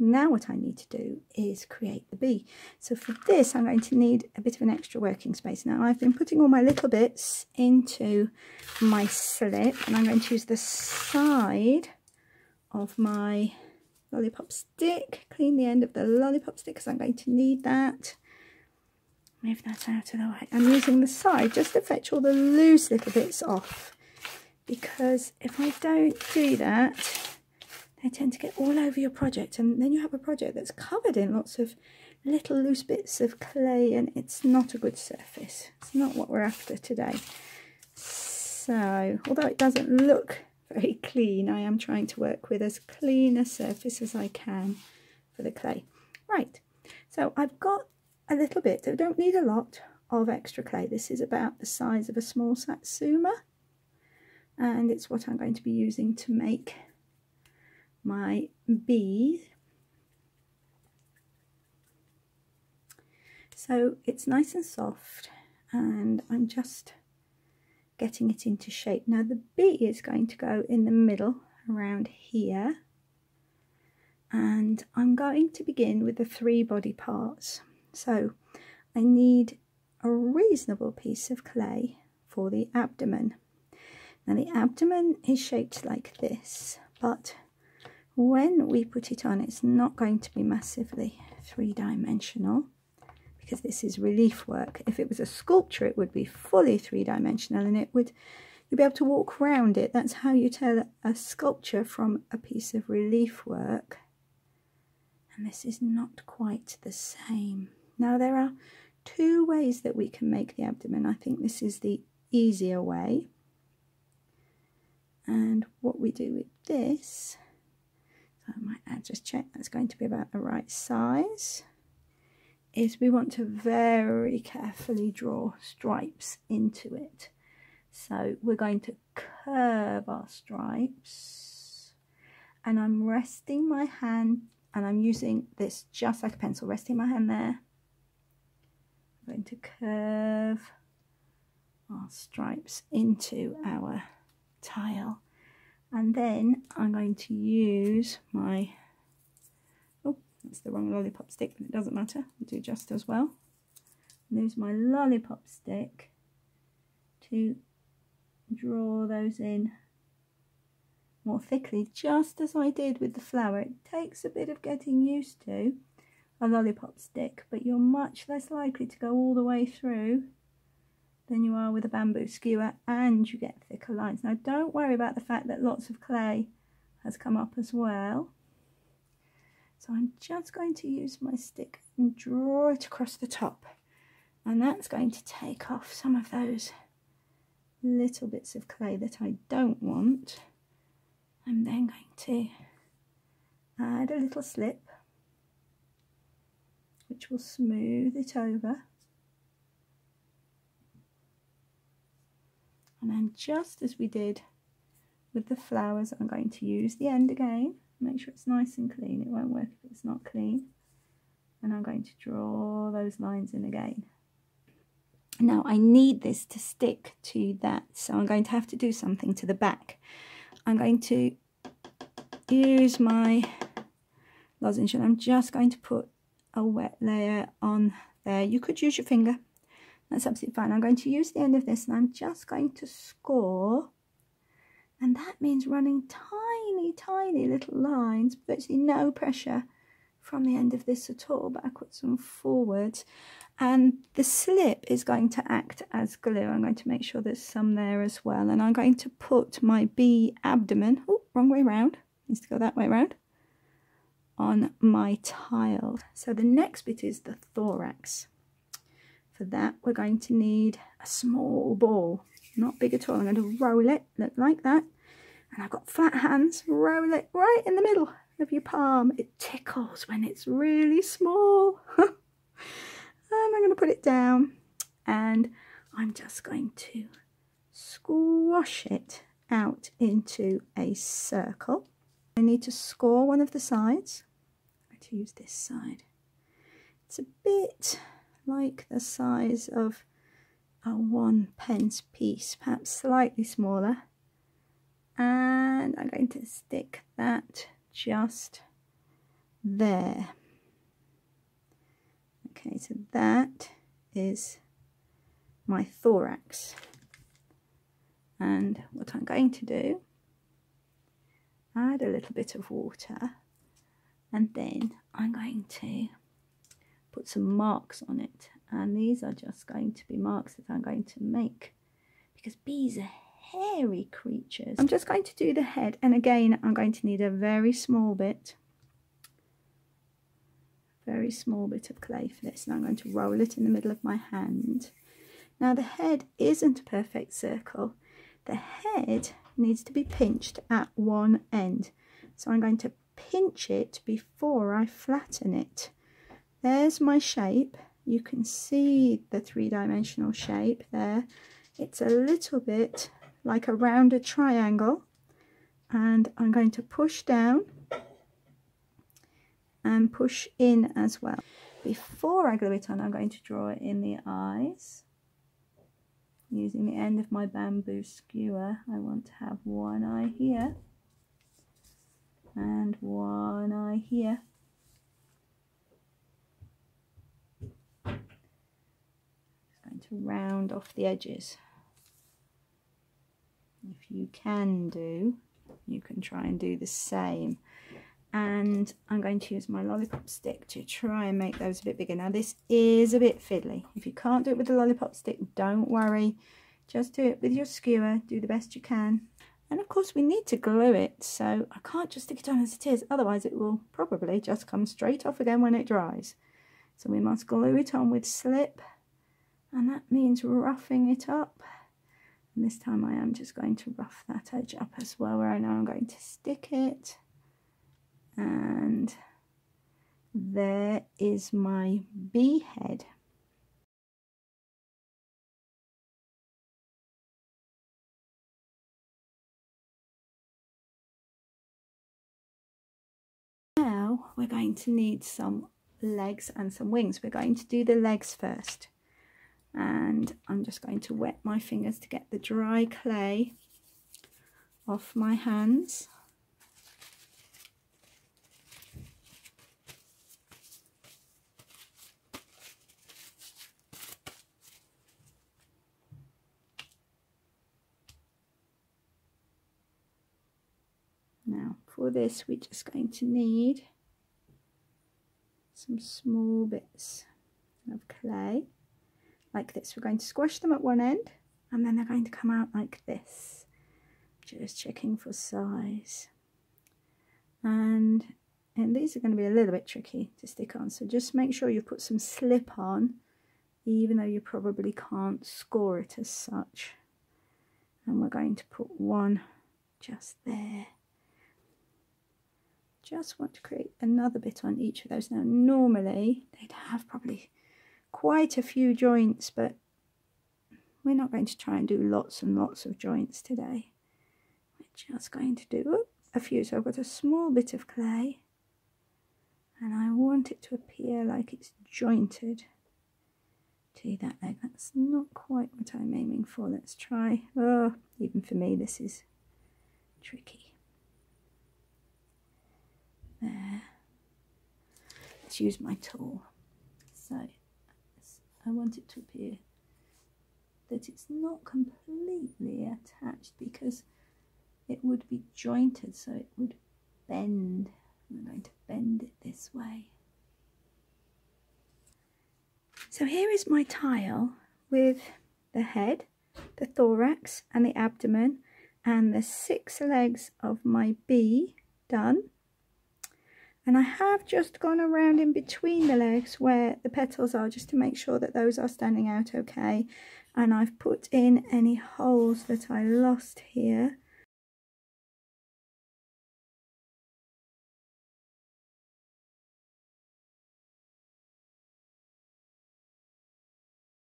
Now what I need to do is create the bee. So for this I'm going to need a bit of an extra working space. Now I've been putting all my little bits into my slip, and I'm going to use the side of my lollipop stick, clean the end of the lollipop stick because I'm going to need that. Move that out of the way. I'm using the side just to fetch all the loose little bits off, because if I don't do that, they tend to get all over your project, and then you have a project that's covered in lots of little loose bits of clay, and it's not a good surface. It's not what we're after today. So, although it doesn't look very clean, I am trying to work with as clean a surface as I can for the clay. Right, so I've got a little bit, I don't need a lot of extra clay. This is about the size of a small satsuma, and it's what I'm going to be using to make my bees. So it's nice and soft, and I'm just getting it into shape. Now the bee is going to go in the middle around here, and I'm going to begin with the 3 body parts. So I need a reasonable piece of clay for the abdomen. Now the abdomen is shaped like this, but when we put it on, it's not going to be massively 3-dimensional, because this is relief work. If it was a sculpture, it would be fully 3-dimensional, and you'd be able to walk around it. That's how you tell a sculpture from a piece of relief work. And this is not quite the same. Now there are 2 ways that we can make the abdomen. I think this is the easier way. And what we do with this, so I might just check that's going to be about the right size, is we want to very carefully draw stripes into it. So we're going to curve our stripes, and I'm resting my hand, and I'm using this just like a pencil, resting my hand there. I'm going to curve our stripes into our tile, and then I'm going to use my, oh, that's the wrong lollipop stick, but it doesn't matter, I'll do just as well. Use my lollipop stick to draw those in more thickly, just as I did with the flower. It takes a bit of getting used to a lollipop stick, but you're much less likely to go all the way through than you are with a bamboo skewer, and you get thicker lines. Now don't worry about the fact that lots of clay has come up as well. So I'm just going to use my stick and draw it across the top, and that's going to take off some of those little bits of clay that I don't want. I'm then going to add a little slip, which will smooth it over. And then, just as we did with the flowers, I'm going to use the end again. Make sure it's nice and clean. It won't work if it's not clean. And I'm going to draw those lines in again. Now I need this to stick to that, so I'm going to have to do something to the back. I'm going to use my lozenge, and I'm just going to put a wet layer on there. You could use your finger. That's absolutely fine. I'm going to use the end of this, and I'm just going to score, and that means running tiny little lines, virtually no pressure from the end of this at all, backwards and forwards. And the slip is going to act as glue. I'm going to make sure there's some there as well, and I'm going to put my bee abdomen, oh, wrong way round, needs to go that way round, on my tile. So the next bit is the thorax. For that, we're going to need a small ball, not big at all. I'm going to roll it, look like that. And I've got flat hands, roll it right in the middle of your palm. It tickles when it's really small. And I'm going to put it down, and I'm just going to squash it out into a circle. I need to score one of the sides. I'm going to use this side. It's a bit like the size of a 1p piece, perhaps slightly smaller, and I'm going to stick that just there. Okay, so that is my thorax. And what I'm going to do, add a little bit of water, and then I'm going to put some marks on it. And these are just going to be marks that I'm going to make, because bees are hairy creatures. I'm just going to do the head, and again I'm going to need a very small bit of clay for this, and I'm going to roll it in the middle of my hand. Now the head isn't a perfect circle. The head needs to be pinched at one end, so I'm going to pinch it before I flatten it. There's my shape. You can see the three-dimensional shape there. It's a little bit like a rounded triangle, and I'm going to push down and push in as well. Before I glue it on, I'm going to draw it in the eyes. Using the end of my bamboo skewer, I want to have one eye here and one eye here. Just going to round off the edges. If you can try and do the same. And I'm going to use my lollipop stick to try and make those a bit bigger. Now this is a bit fiddly. If you can't do it with the lollipop stick, don't worry. Just do it with your skewer. Do the best you can. And of course we need to glue it, so I can't just stick it on as it is. Otherwise it will probably just come straight off again when it dries. So we must glue it on with slip. And that means roughing it up. And this time I am just going to rough that edge up as well, where I know I'm going to stick it. And there is my bee head. Now we're going to need some legs and some wings. We're going to do the legs first. And I'm just going to wet my fingers to get the dry clay off my hands. Now for this we're just going to need some small bits of clay like this. We're going to squash them at one end and then they're going to come out like this. Just checking for size. And these are going to be a little bit tricky to stick on, so just make sure you put some slip on, even though you probably can't score it as such. And we're going to put one just there. Just want to create another bit on each of those. Now normally they'd have probably quite a few joints, but we're not going to try and do lots and lots of joints today. We're just going to do a few. So I've got a small bit of clay and I want it to appear like it's jointed to that leg. That's not quite what I'm aiming for. Let's try. Oh, even for me this is tricky. There. Let's use my tool. So I want it to appear that it's not completely attached, because it would be jointed, so it would bend. I'm going to bend it this way. So here is my tile with the head, the thorax and the abdomen and the 6 legs of my bee done. And I have just gone around in between the legs where the petals are, just to make sure that those are standing out okay. And I've put in any holes that I lost here.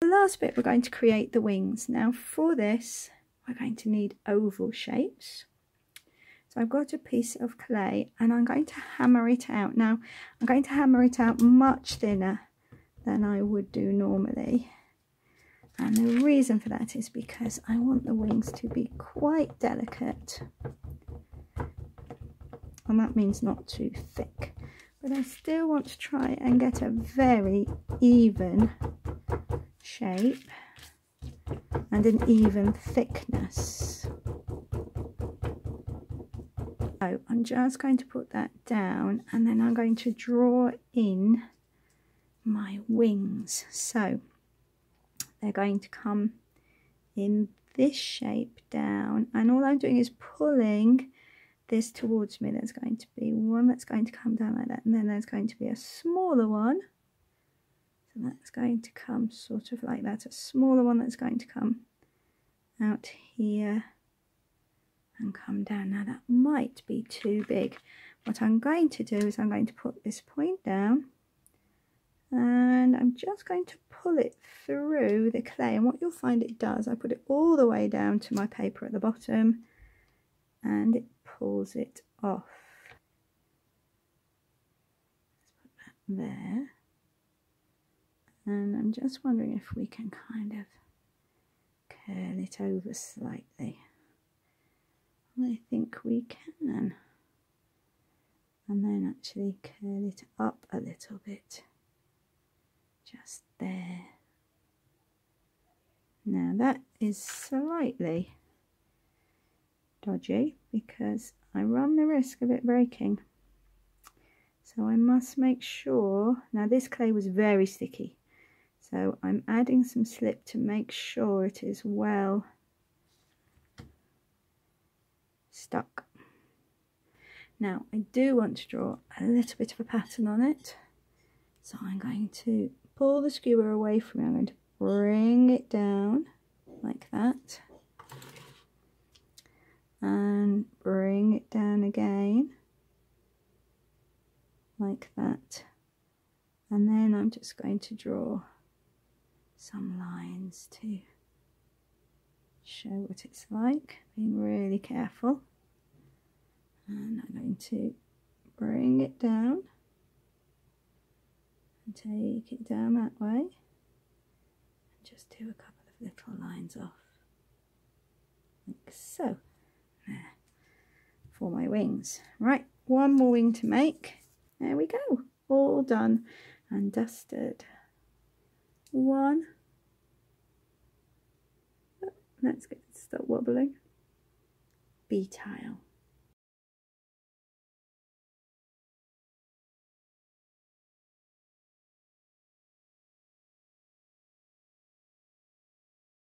The last bit, we're going to create the wings. Now for this, we're going to need oval shapes. So I've got a piece of clay and I'm going to hammer it out. Now I'm going to hammer it out much thinner than I would do normally. And the reason for that is because I want the wings to be quite delicate. And that means not too thick. but I still want to try and get a very even shape and an even thickness. So I'm just going to put that down, and then I'm going to draw in my wings. So they're going to come in this shape down, and all I'm doing is pulling this towards me. There's going to be one that's going to come down like that, and then there's going to be a smaller one, so that's going to come sort of like that, a smaller one that's going to come out here and come down. Now that might be too big. What I'm going to do is I'm going to put this point down, and I'm just going to pull it through the clay, and what you'll find it does, I put it all the way down to my paper at the bottom and it pulls it off. Let's put that there, and I'm just wondering if we can kind of curl it over slightly. I think we can, and then actually curl it up a little bit, just there. Now that is slightly dodgy because I run the risk of it breaking, so I must make sure. Now this clay was very sticky, so I'm adding some slip to make sure it is well stuck. Now I do want to draw a little bit of a pattern on it, so I'm going to pull the skewer away from me. I'm going to bring it down like that and bring it down again like that, and then I'm just going to draw some lines to show what it's like, being really careful. And I'm going to bring it down and take it down that way, and just do a couple of little lines off like so. There, for my wings. Right, one more wing to make. There we go, all done and dusted. One. Let's get it to stop wobbling. Bee tile.